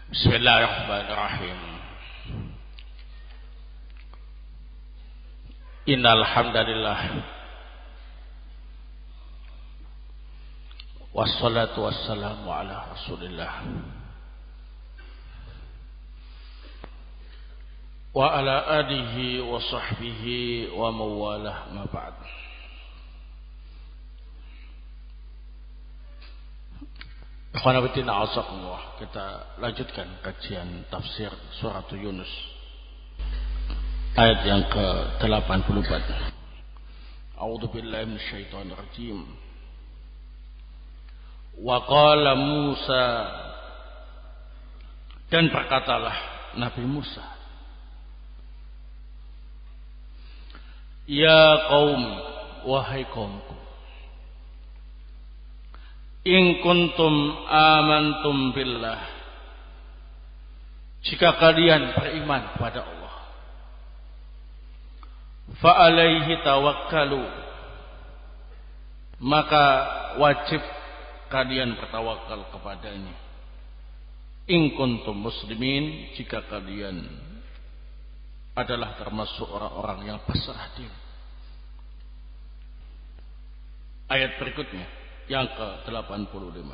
Bismillahirrahmanirrahim. Innal hamdalillah wassalatu wassalamu ala Rasulillah wa ala alihi wa sahbihi wa mawalah ma ba'd. Ikhwanabitina azakumullah, kita lanjutkan kajian tafsir surat Yunus ayat yang ke-84. A'udzu billahi minasyaitonir rajim. Wa qala Musa, dan berkatalah Nabi Musa, ya qaumi, wahai kaumku, in kuntum amantum billah, jika kalian beriman kepada Allah, fa alaihi tawakkalu, maka wajib kalian bertawakal kepadanya. In kuntum muslimin, jika kalian adalah termasuk orang-orang yang pasrah diri. Ayat berikutnya yang ke-85.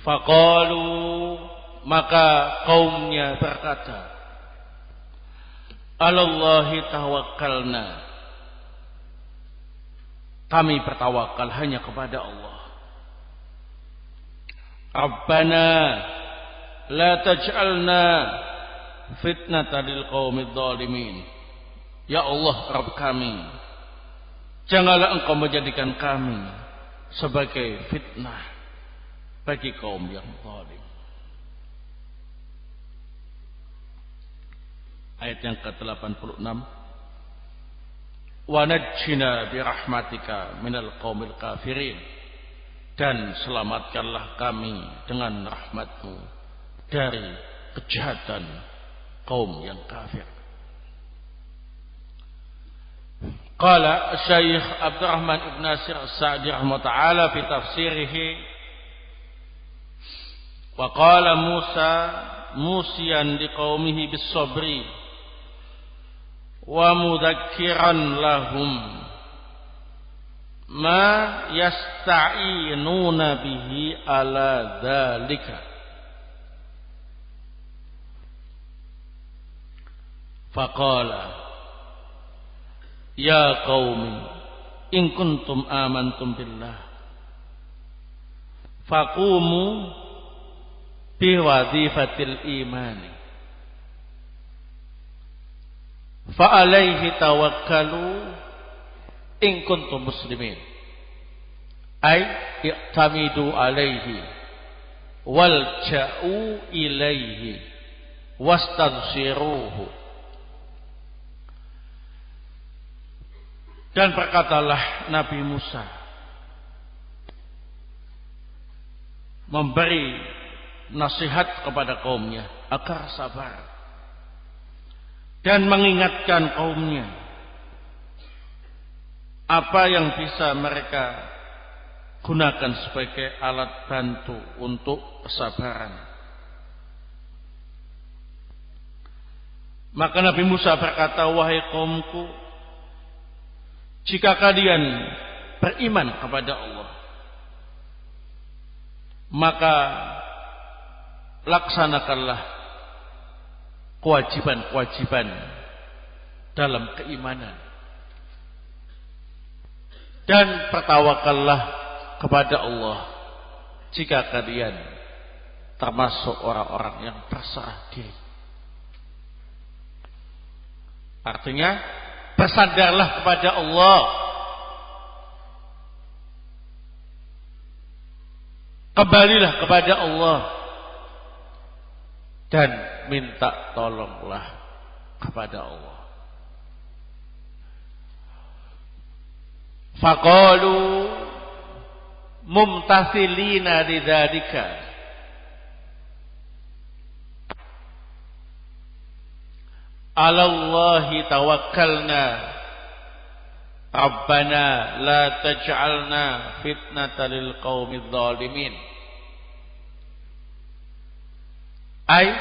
Faqalu, maka kaumnya berkata, alallahi tawakkalna, kami bertawakal hanya kepada Allah. Rabbana la taj'alna fitnatan lil qaumidz zalimin. Ya Allah, Rabb kami, janganlah engkau menjadikan kami sebagai fitnah bagi kaum yang zalim. Ayat yang ke-86. Wa najjina birahmatika minal qaumil kafirin, dan selamatkanlah kami dengan rahmatmu dari kejahatan kaum yang kafir. Qala Syekh Abdurrahman ibn Nasir As-Sa'di rahimahullah ta'ala fi tafsirihi, wa qala Musa musiyan liqaumihi bis-sabri wa mudzakiran lahum ma yasta'inuna bihi ala dzalika. Faqala ya qaumi, in kuntum amantum billah faqumu bi wadhifatil imani fa alaihi tawakkalu in kuntum muslimin, ay i'tamidu alaihi walja'u ilaihi wastaghfiruhu. Dan berkatalah Nabi Musa, memberi nasihat kepada kaumnya agar sabar, dan mengingatkan kaumnya apa yang bisa mereka gunakan sebagai alat bantu untuk kesabaran. Maka Nabi Musa berkata, wahai kaumku, jika kalian beriman kepada Allah, maka laksanakanlah kewajiban-kewajiban dalam keimanan, dan bertawakallah kepada Allah jika kalian termasuk orang-orang yang berserah diri. Artinya, bersandarlah kepada Allah, kembalilah kepada Allah, dan minta tolonglah kepada Allah. Faqalu mumtathilina lidzalika, alallahi tawakkalna Rabbana la taj'alna fitnatan lil qaumidz zalimin. Ay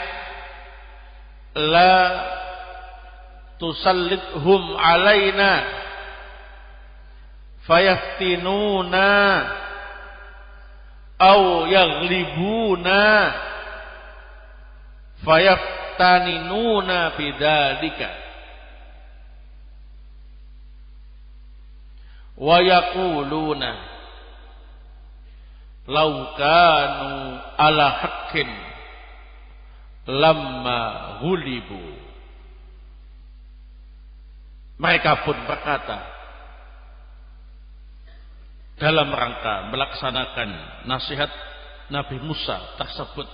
la tusallithum alaina fayaftinuna aw yaghlibuna fayaftaninuna bidzalika wa yaquluna law kanu ala haqqin lamma ghulibu. Mereka pun berkata dalam rangka melaksanakan nasihat Nabi Musa tersebut,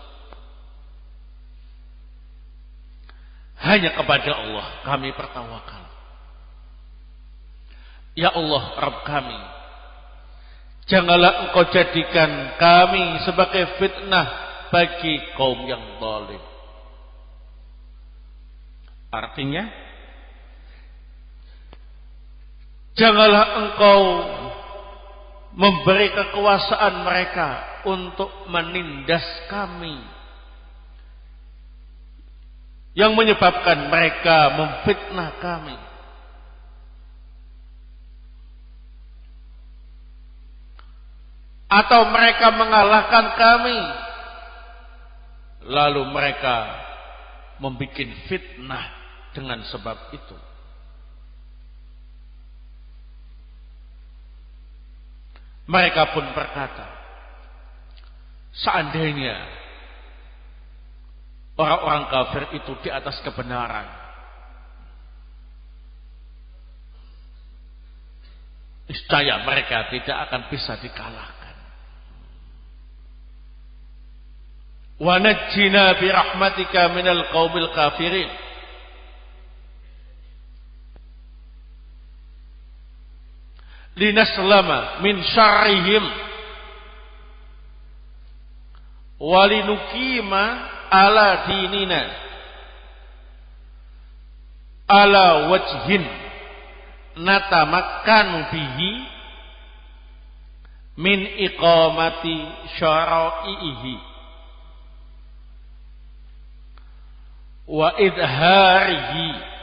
hanya kepada Allah kami bertawakal. Ya Allah Rabb kami, janganlah Engkau jadikan kami sebagai fitnah bagi kaum yang zalim. Artinya, janganlah Engkau memberi kekuasaan mereka untuk menindas kami, yang menyebabkan mereka memfitnah kami. Atau mereka mengalahkan kami, lalu mereka membuat fitnah dengan sebab itu. Mereka pun berkata, seandainya orang-orang kafir itu di atas kebenaran, niscaya mereka tidak akan bisa dikalahkan. Wa najjina bi rahmatika minal qaumil kafirin. Linaslama min syarrihim walinukima ala dinina ala wajhin natamakkanu bihi min iqamati syara'ihi wa idharihi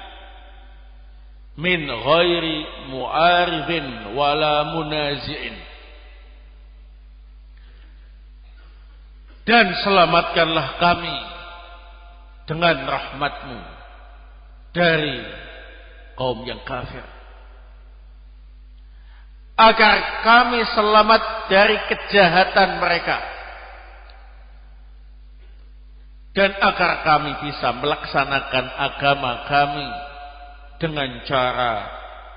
min ghairi mu'aridin wala munazi'in. Dan selamatkanlah kami dengan rahmat-Mu dari kaum yang kafir, agar kami selamat dari kejahatan mereka, dan agar kami bisa melaksanakan agama kami dengan cara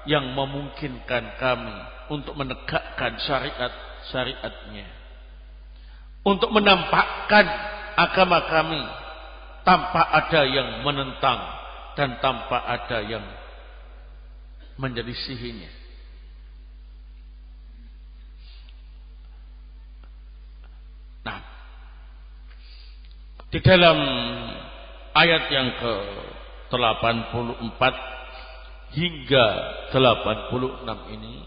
yang memungkinkan kami untuk menegakkan syariat-syariatnya, untuk menampakkan agama kami tanpa ada yang menentang dan tanpa ada yang menyelisihinya. Nah, di dalam ayat yang ke-84 hingga 86 ini,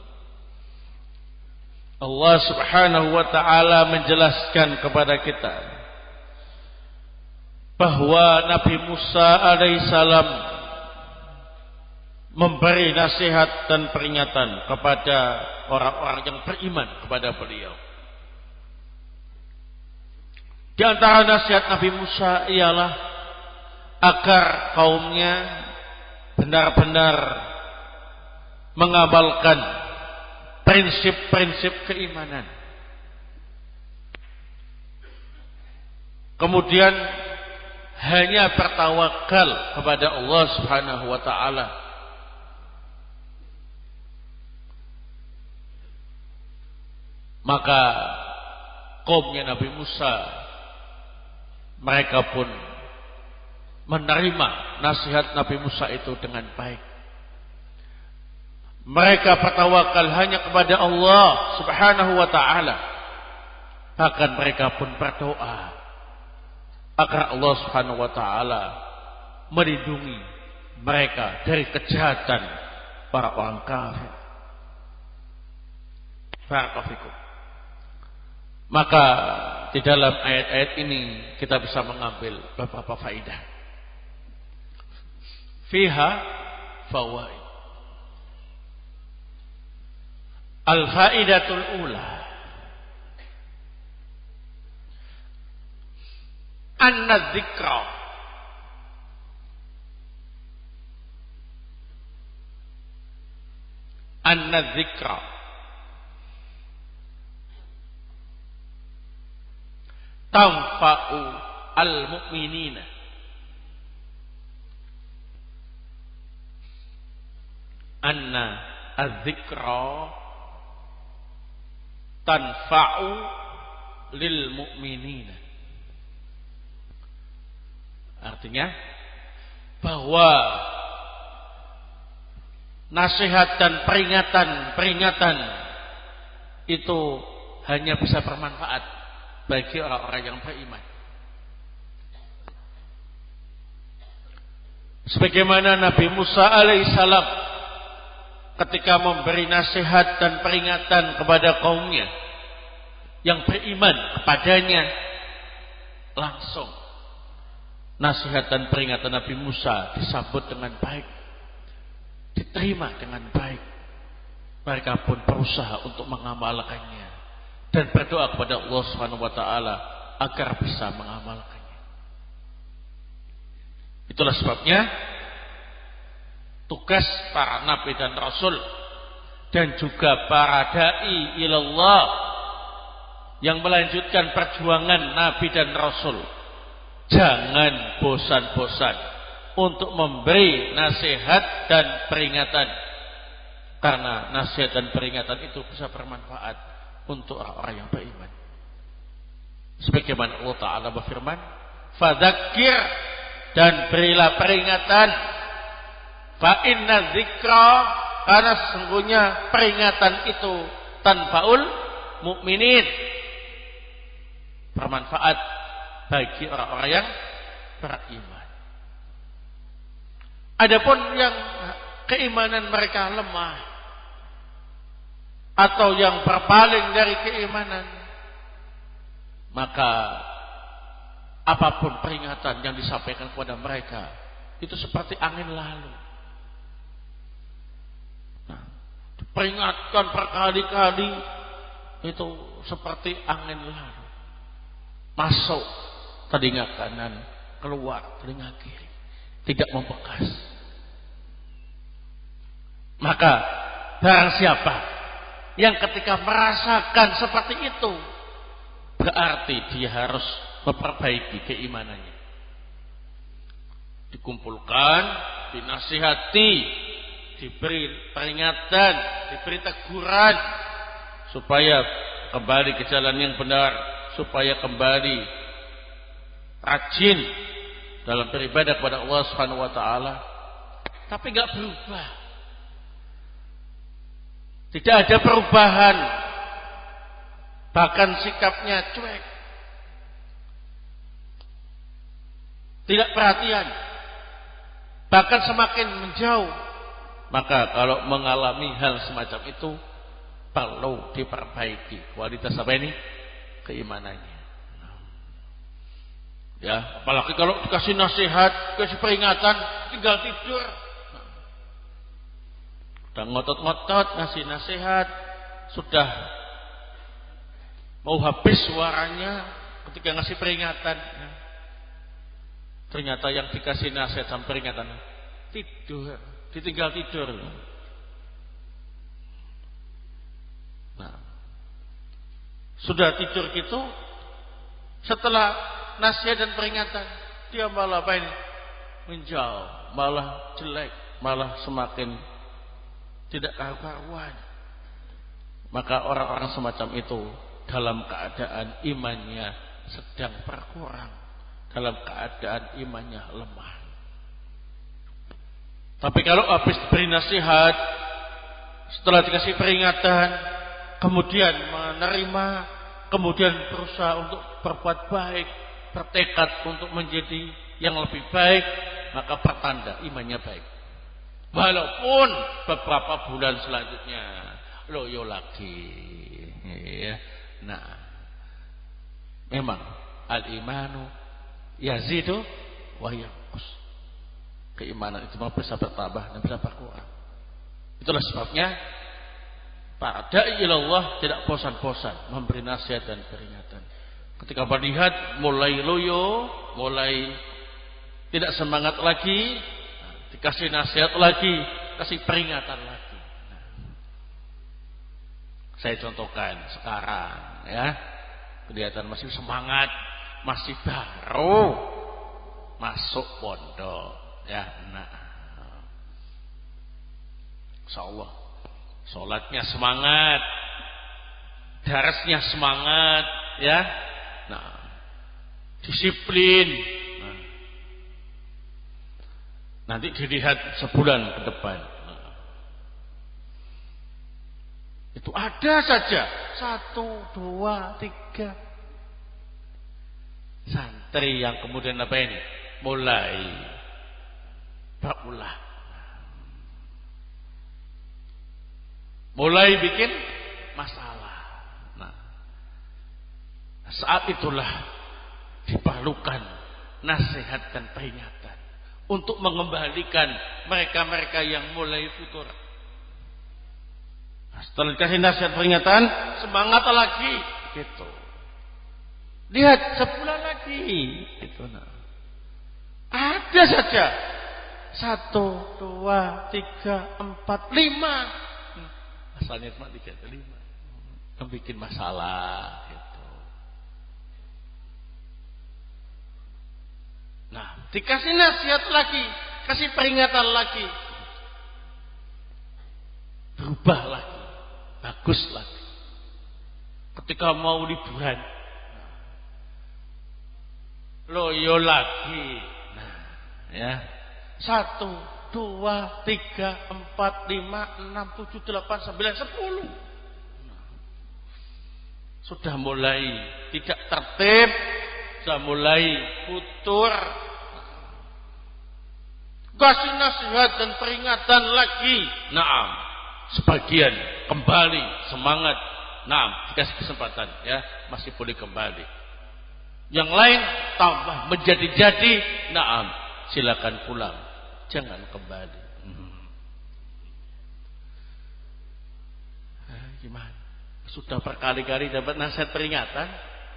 Allah Subhanahu wa ta'ala menjelaskan kepada kita bahwa Nabi Musa alaihissalam memberi nasihat dan peringatan kepada orang-orang yang beriman kepada beliau. Di antara nasihat Nabi Musa ialah agar kaumnya benar-benar mengamalkan prinsip-prinsip keimanan. Kemudian hanya bertawakal kepada Allah Subhanahu wa ta'ala. Maka kaumnya Nabi Musa, mereka pun menerima nasihat Nabi Musa itu dengan baik. Mereka bertawakal hanya kepada Allah Subhanahu wa ta'ala. Bahkan mereka pun berdoa agar Allah Subhanahu wa ta'ala melindungi mereka dari kejahatan para orang kafir. Barakallahu fikum. Maka di dalam ayat-ayat ini kita bisa mengambil beberapa faedah. Fiha fawaid. Al-faidatul ula. Anna dzikra tanfa'u al-mu'minina. Anna az-dzikra tanfa'u lil mu'minina. Artinya bahwa nasihat dan peringatan itu hanya bisa bermanfaat bagi orang-orang yang beriman. Sebagaimana Nabi Musa alaihissalam ketika memberi nasihat dan peringatan kepada kaumnya yang beriman kepadanya, langsung nasihat dan peringatan Nabi Musa disambut dengan baik, diterima dengan baik. Mereka pun berusaha untuk mengamalkannya dan berdoa kepada Allah Subhanahu wa taala agar bisa mengamalkannya. Itulah sebabnya tugas para nabi dan rasul dan juga para dai ilallah yang melanjutkan perjuangan nabi dan rasul, jangan bosan-bosan untuk memberi nasihat dan peringatan, karena nasihat dan peringatan itu bisa bermanfaat untuk orang-orang yang beriman. Sebagaimana Allah Ta'ala berfirman, fadzakir, dan berilah peringatan, fa inna dzikra, karena sesungguhnya peringatan itu tanfaul mukminin, bermanfaat bagi orang-orang yang beriman. Adapun yang keimanan mereka lemah atau yang berpaling dari keimanan, maka apapun peringatan yang disampaikan kepada mereka itu seperti angin lalu. Nah, diperingatkan berkali-kali itu seperti angin lalu, masuk telinga kanan, keluar telinga kiri, tidak membekas. Maka barang siapa yang ketika merasakan seperti itu, berarti dia harus memperbaiki keimanannya. Dikumpulkan, dinasihati, diberi peringatan, diberi teguran supaya kembali ke jalan yang benar, supaya kembali rajin dalam beribadah kepada Allah Subhanahu wa taala. Tapi enggak berubah. Tidak ada perubahan. Bahkan sikapnya cuek. Tidak perhatian. Bahkan semakin menjauh. Maka kalau mengalami hal semacam itu, perlu diperbaiki kualitas apa ini? Keimanannya. Ya, apalagi kalau dikasih nasihat, dikasih peringatan, tinggal tidur. Sudah ngotot-ngotot ngasih nasihat, sudah mau habis suaranya ketika ngasih peringatan. Ternyata yang dikasih nasihat sama peringatan tidur, ditinggal tidur. Nah, sudah tidur gitu, setelah nasihat dan peringatan, dia malah apa ini? Menjauh, malah jelek, malah semakin tidak karu-karuan. Maka orang-orang semacam itu dalam keadaan imannya sedang berkurang, dalam keadaan imannya lemah. Tapi kalau habis diberi nasihat, setelah dikasih peringatan, kemudian menerima, kemudian berusaha untuk berbuat baik, bertekad untuk menjadi yang lebih baik, maka pertanda imannya baik. Walaupun beberapa bulan selanjutnya loyo lagi, ya. Nah, Memang al-imanu yazidu wa yanqus. Keimanan itu bisa bertambah dan bisa berkurang. Itulah sebabnya para dai ilallah tidak bosan-bosan memberi nasihat dan peringatan. Ketika melihat mulai loyo, mulai tidak semangat lagi, dikasih nasihat lagi, kasih peringatan lagi. Saya contohkan sekarang, ya, kelihatan masih semangat, masih baru masuk pondok, ya. Nah, insyaallah sholatnya semangat, darasnya semangat, ya. Nah, disiplin. Nah, nanti dilihat sebulan ke depan. Nah, itu ada saja 1, 2, 3 santri yang kemudian apa ini? Mulai berulah. Mulai bikin masalah. Nah, saat itulah diperlukan nasihat dan peringatan untuk mengembalikan mereka-mereka yang mulai futur. Nah, setelah dikasih nasihat peringatan, semangat lagi, gitu. Lihat sebulan lagi, gitu. Nah, ada saja 1, 2, 3, 4, 5. Asalnya cuma 3 atau 5 yang bikin masalah gitu. Nah, dikasih nasihat lagi, kasih peringatan lagi, berubah lagi, bagus lagi. Ketika mau liburan, loyo lagi. Nah, ya, 1, 2, 3, 4, 5, 6, 7, 8, 9, 10. Sudah mulai tidak tertib, sudah mulai futur. Kasih nasihat dan peringatan lagi. Naam, sebagian kembali semangat. Naam, dikasih kesempatan, ya, masih boleh kembali. Yang lain tambah menjadi-jadi. Naam, silakan pulang. Jangan kembali. Gimana? Sudah berkali-kali dapat nasihat peringatan,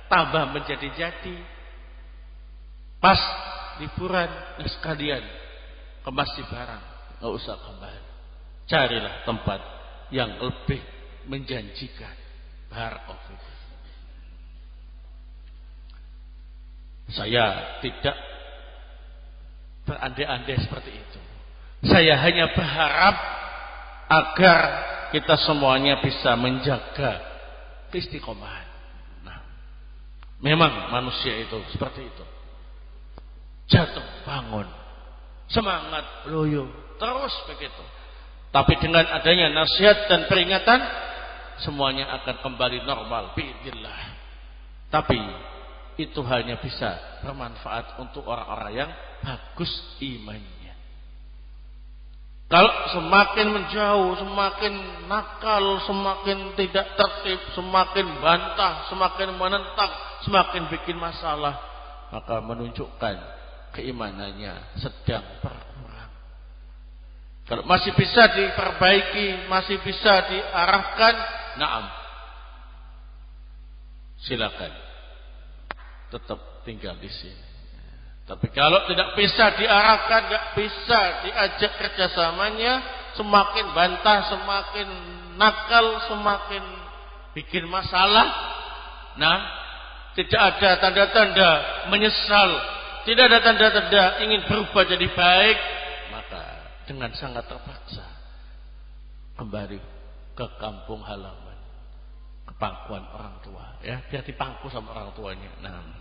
tambah menjadi-jadi. Pas liburan, sekalian ke masjid barang, nggak usah kembali. Carilah tempat yang lebih menjanjikan. Barakallahu. Saya tidak berandai-andai seperti itu. Saya hanya berharap agar kita semuanya bisa menjaga istiqomah. Nah, memang manusia itu seperti itu. Jatuh bangun, semangat loyo, terus begitu. Tapi dengan adanya nasihat dan peringatan, semuanya akan kembali normal biidznillah. Tapi itu hanya bisa bermanfaat untuk orang-orang yang bagus imannya. Kalau semakin menjauh, semakin nakal, semakin tidak tertib, semakin bantah, semakin menentang, semakin bikin masalah, maka menunjukkan keimanannya sedang berkurang. Kalau masih bisa diperbaiki, masih bisa diarahkan, naam, silakan tetap tinggal di sini. Tapi kalau tidak bisa diarahkan, tidak bisa diajak kerjasamanya, semakin bantah, semakin nakal, semakin bikin masalah. Nah, tidak ada tanda-tanda menyesal, tidak ada tanda-tanda ingin berubah jadi baik, maka dengan sangat terpaksa kembali ke kampung halaman, ke pangkuan orang tua, ya, biar dipangku sama orang tuanya. Nah,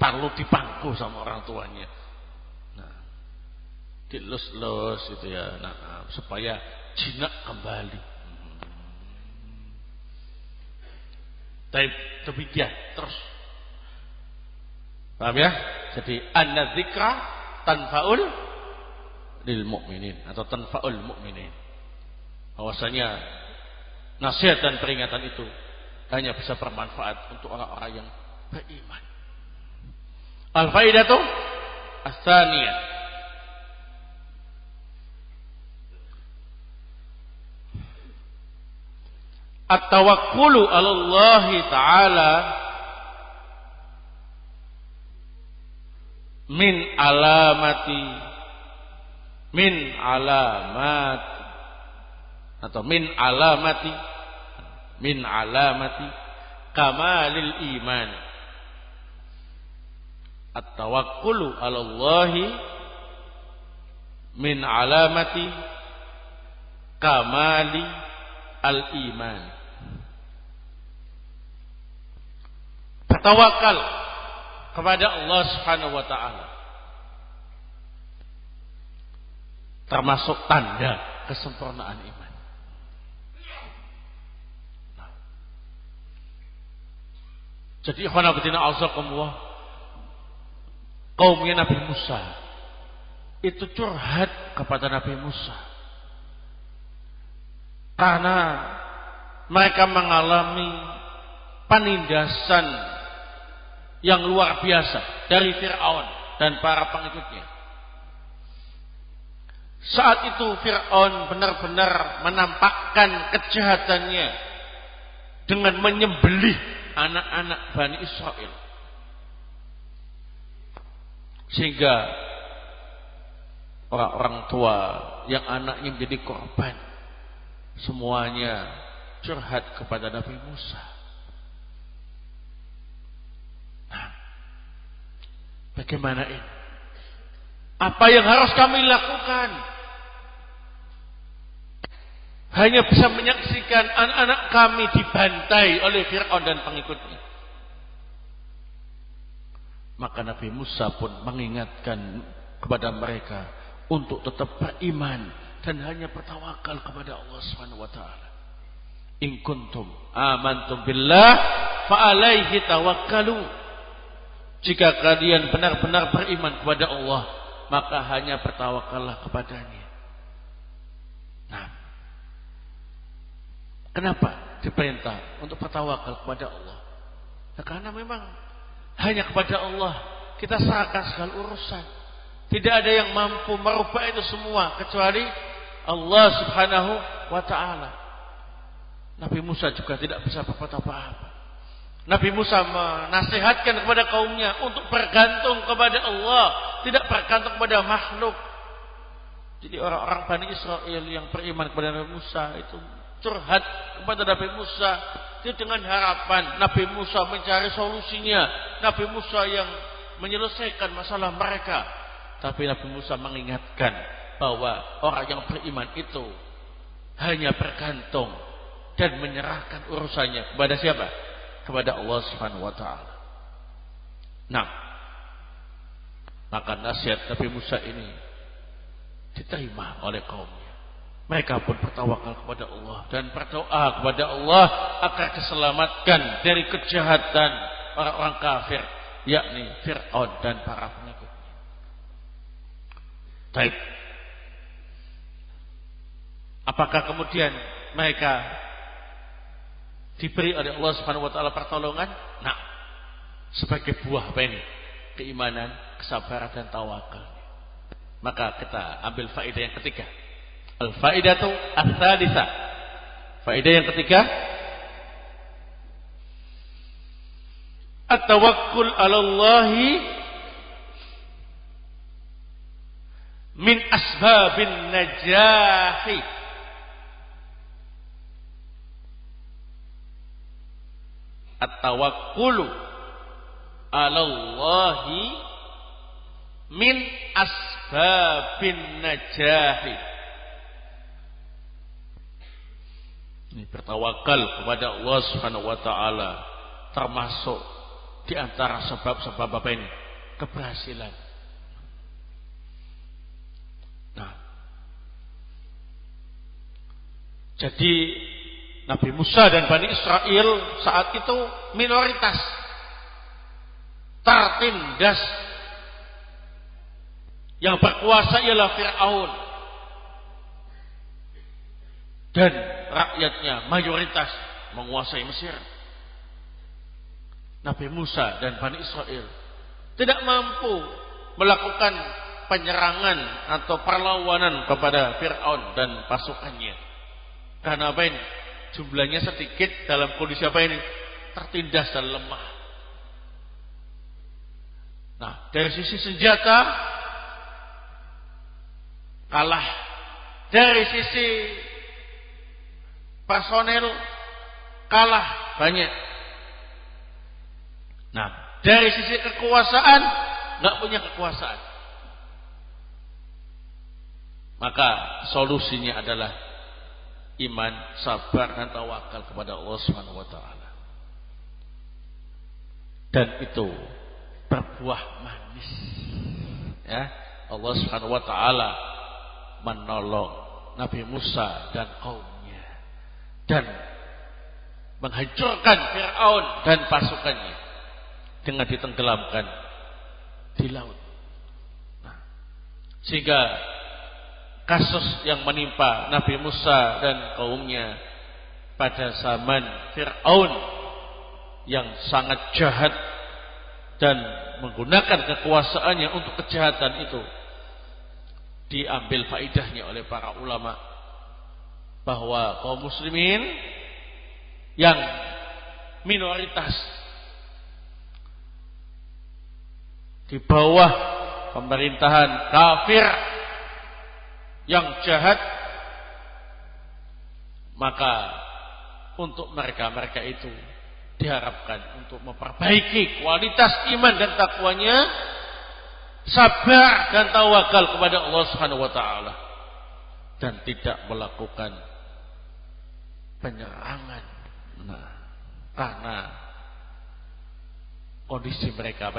perlu dipangku sama orang tuanya. Nah, dilus-lus itu ya, nah, supaya jinak kembali. Tapi demikian terus. Paham ya? Jadi an-dzikra tanfa'ul lil mu'minin atau tanfa'ul mu'minin. Bahwasanya nasihat dan peringatan itu hanya bisa bermanfaat untuk orang-orang yang beriman. Al-faidatu ats-tsaniyah, at-tawakkulu 'ala Allah Ta'ala min alamati kamalil iman. At-tawakkulu 'ala Allah min alamati kamali al-iman. Bertawakal kepada Allah Subhanahu wa taala termasuk tanda kesempurnaan iman. Jadi ikhwan fillah azakumullah, kaumnya Nabi Musa itu curhat kepada Nabi Musa karena mereka mengalami penindasan yang luar biasa dari Fir'aun dan para pengikutnya. Saat itu Fir'aun benar-benar menampakkan kejahatannya dengan menyembelih anak-anak Bani Israel, sehingga orang-orang tua yang anaknya menjadi korban semuanya curhat kepada Nabi Musa. Nah, bagaimana ini? Apa yang harus kami lakukan? Hanya bisa menyaksikan anak-anak kami dibantai oleh Fir'aun dan pengikutnya. Maka Nabi Musa pun mengingatkan kepada mereka untuk tetap beriman dan hanya bertawakal kepada Allah Subhanahu wa taala. In kuntum amantum billah fa alaihi tawakkalu. Jika kalian benar-benar beriman kepada Allah, maka hanya bertawakallah kepadanya. Nah, kenapa diperintah untuk bertawakal kepada Allah? Ya, karena memang hanya kepada Allah kita serahkan segala urusan. Tidak ada yang mampu merubah itu semua kecuali Allah Subhanahu wa taala. Nabi Musa juga tidak bisa berbuat apa-apa. Nabi Musa menasihatkan kepada kaumnya untuk bergantung kepada Allah, tidak bergantung kepada makhluk. Jadi orang-orang Bani Israel yang beriman kepada Nabi Musa itu curhat kepada Nabi Musa itu dengan harapan Nabi Musa mencari solusinya, Nabi Musa yang menyelesaikan masalah mereka. Tapi Nabi Musa mengingatkan bahwa orang yang beriman itu hanya bergantung dan menyerahkan urusannya kepada siapa? Kepada Allah Subhanahu wa taala. Nah, maka nasihat Nabi Musa ini diterima oleh kaumnya. Mereka pun bertawakal kepada Allah dan berdoa kepada Allah agar diselamatkan dari kejahatan orang-orang kafir, yakni Fir'aun dan para pengikutnya. Baik. Apakah kemudian mereka diberi oleh Allah Subhanahu wa taala pertolongan? Nah, sebagai buah apa ini? Keimanan, kesabaran dan tawakal. Maka kita ambil faedah yang ketiga. Al-faidatu ats-tsalitsah. Faedah yang ketiga, at-tawakkul 'ala Allah min asbabin najahi. At-tawakkulu 'ala Allah min asbabin najahi. Ini bertawakal kepada Allah Subhanahu wa taala termasuk di antara sebab-sebab apa ini? Keberhasilan. Nah, jadi Nabi Musa dan Bani Israel saat itu minoritas, tertindas. Yang berkuasa ialah Fir'aun dan rakyatnya mayoritas menguasai Mesir. Nabi Musa dan Bani Israel tidak mampu melakukan penyerangan atau perlawanan kepada Fir'aun dan pasukannya. Karena apa ini? Jumlahnya sedikit, dalam kondisi apa ini? Tertindas dan lemah. Nah, dari sisi senjata kalah, dari sisi personel kalah banyak. Nah, dari sisi kekuasaan nggak punya kekuasaan. Maka solusinya adalah iman, sabar dan tawakal kepada Allah Subhanahu wa taala. Dan itu berbuah manis. Ya, Allah Subhanahu wa taala menolong Nabi Musa dan kaumnya dan menghancurkan Fir'aun dan pasukannya dengan ditenggelamkan di laut. Nah, sehingga kasus yang menimpa Nabi Musa dan kaumnya pada zaman Fir'aun yang sangat jahat dan menggunakan kekuasaannya untuk kejahatan itu, diambil faidahnya oleh para ulama bahwa kaum muslimin yang minoritas di bawah pemerintahan kafir yang jahat, maka untuk mereka itu diharapkan untuk memperbaiki kualitas iman dan takwanya, sabar dan tawakal kepada Allah Subhanahu wa taala, dan tidak melakukan penyerangan. Nah, karena kondisi mereka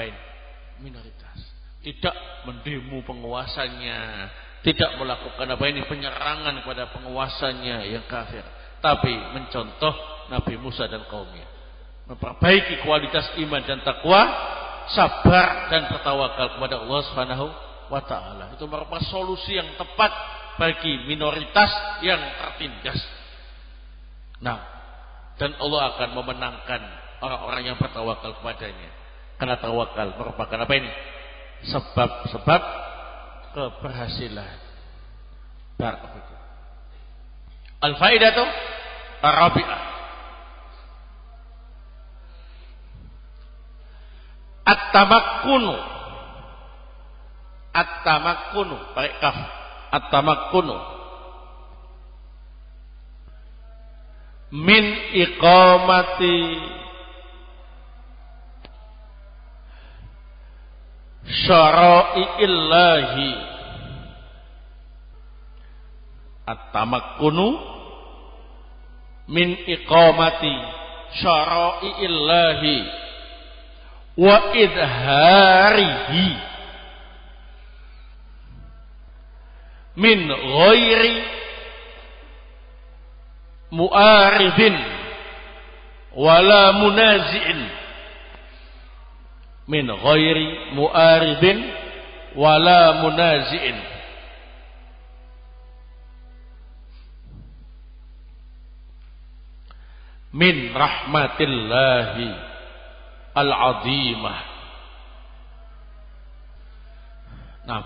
minoritas, tidak mendemo penguasanya, tidak melakukan penyerangan kepada penguasanya yang kafir, tapi mencontoh Nabi Musa dan kaumnya, memperbaiki kualitas iman dan takwa, sabar dan bertawakal kepada Allah Subhanahu wa taala. Itu merupakan solusi yang tepat bagi minoritas yang tertindas. Nah, dan Allah akan memenangkan orang-orang yang bertawakal kepadanya. Karena tawakal merupakan sebab-sebab keberhasilan. Barakallahu. Al-faidatu ar-rabi'ah. At-tamakkunu pakai kaf. At-tamakkunu min iqamati syara'illahi. At-tamakkunu min iqamati syara'illahi wa idharihi min ghairi mu'aridin wala munazi'in, min ghairi mu'aridin wala munazi'in. Min rahmatillahi al-azimah. Nah,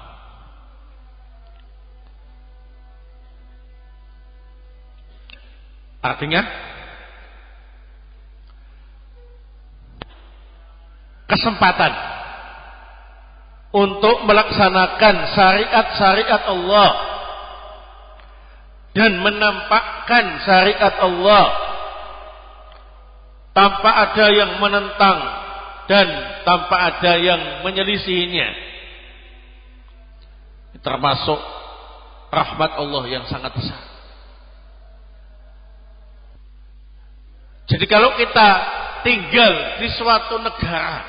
artinya kesempatan untuk melaksanakan syariat-syariat Allah dan menampakkan syariat Allah tanpa ada yang menentang dan tanpa ada yang menyelisihinya, termasuk rahmat Allah yang sangat besar. Jadi kalau kita tinggal di suatu negara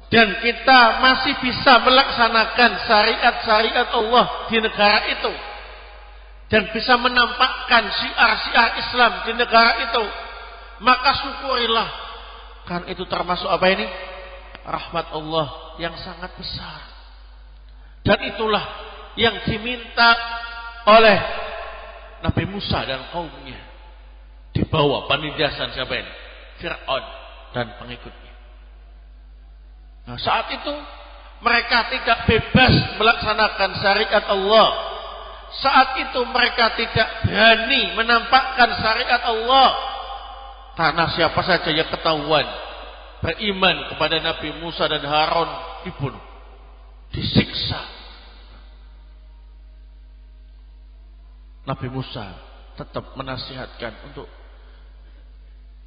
dan kita masih bisa melaksanakan syariat-syariat Allah di negara itu dan bisa menampakkan syiar-syiar Islam di negara itu, maka syukurilah, kan itu termasuk rahmat Allah yang sangat besar. Dan itulah yang diminta oleh Nabi Musa dan kaumnya di bawah penindasan siapa ini? Fir'aun dan pengikutnya. Nah, saat itu mereka tidak bebas melaksanakan syariat Allah. Saat itu mereka tidak berani menampakkan syariat Allah. Karena siapa saja yang ketahuan beriman kepada Nabi Musa dan Harun dibunuh, disiksa. Nabi Musa tetap menasihatkan untuk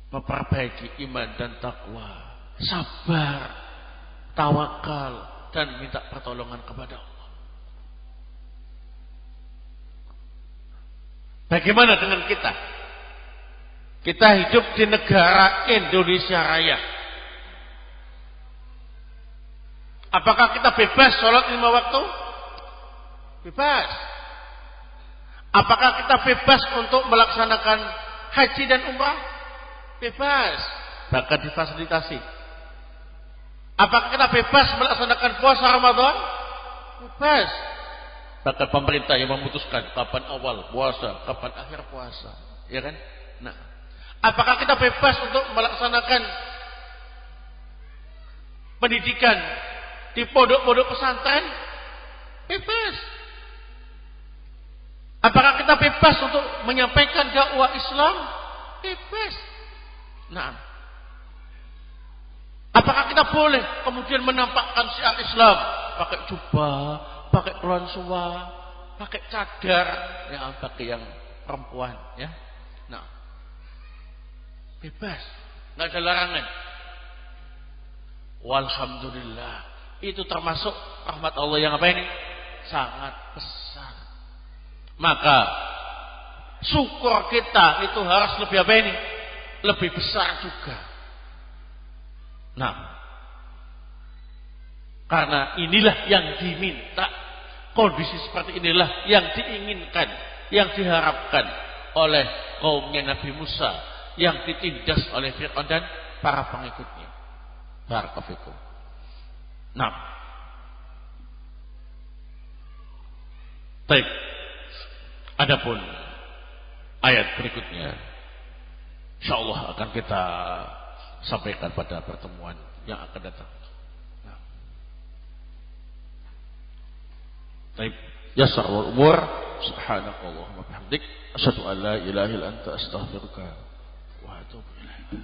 memperbaiki iman dan takwa, sabar, tawakal, dan minta pertolongan kepada Allah. Bagaimana dengan kita? Kita hidup di negara Indonesia Raya. Apakah kita bebas sholat 5 waktu? Bebas. Apakah kita bebas untuk melaksanakan haji dan umrah? Bebas. Bahkan difasilitasi. Apakah kita bebas melaksanakan puasa Ramadan? Bebas. Bahkan pemerintah yang memutuskan kapan awal puasa, kapan akhir puasa. Ya kan? Nah, apakah kita bebas untuk melaksanakan pendidikan di pondok-pondok pesantren? Bebas. Apakah kita bebas untuk menyampaikan dakwah Islam? Bebas. Nah, apakah kita boleh kemudian menampakkan syiar Islam, pakai jubah, pakai kelansuwa, pakai cadar, ya, pakai yang perempuan, ya? Nah, bebas, nggak ada larangan. Walhamdulillah, itu termasuk rahmat Allah yang apa ini? Sangat besar. Maka syukur kita itu harus lebih apa ini? Lebih besar juga. Nah, karena inilah yang diminta, kondisi seperti inilah yang diinginkan, yang diharapkan oleh kaumnya Nabi Musa yang ditindas oleh Fir'aun dan para pengikutnya. Barakallahu. Nah, baik. Adapun ayat berikutnya, insyaallah akan kita sampaikan pada pertemuan yang akan datang. Nah. Baik, yasar wal umur, subhanakallahumma wa bihamdik, asyhadu an la ilaha illa anta, astaghfiruka wa atubu ilaik.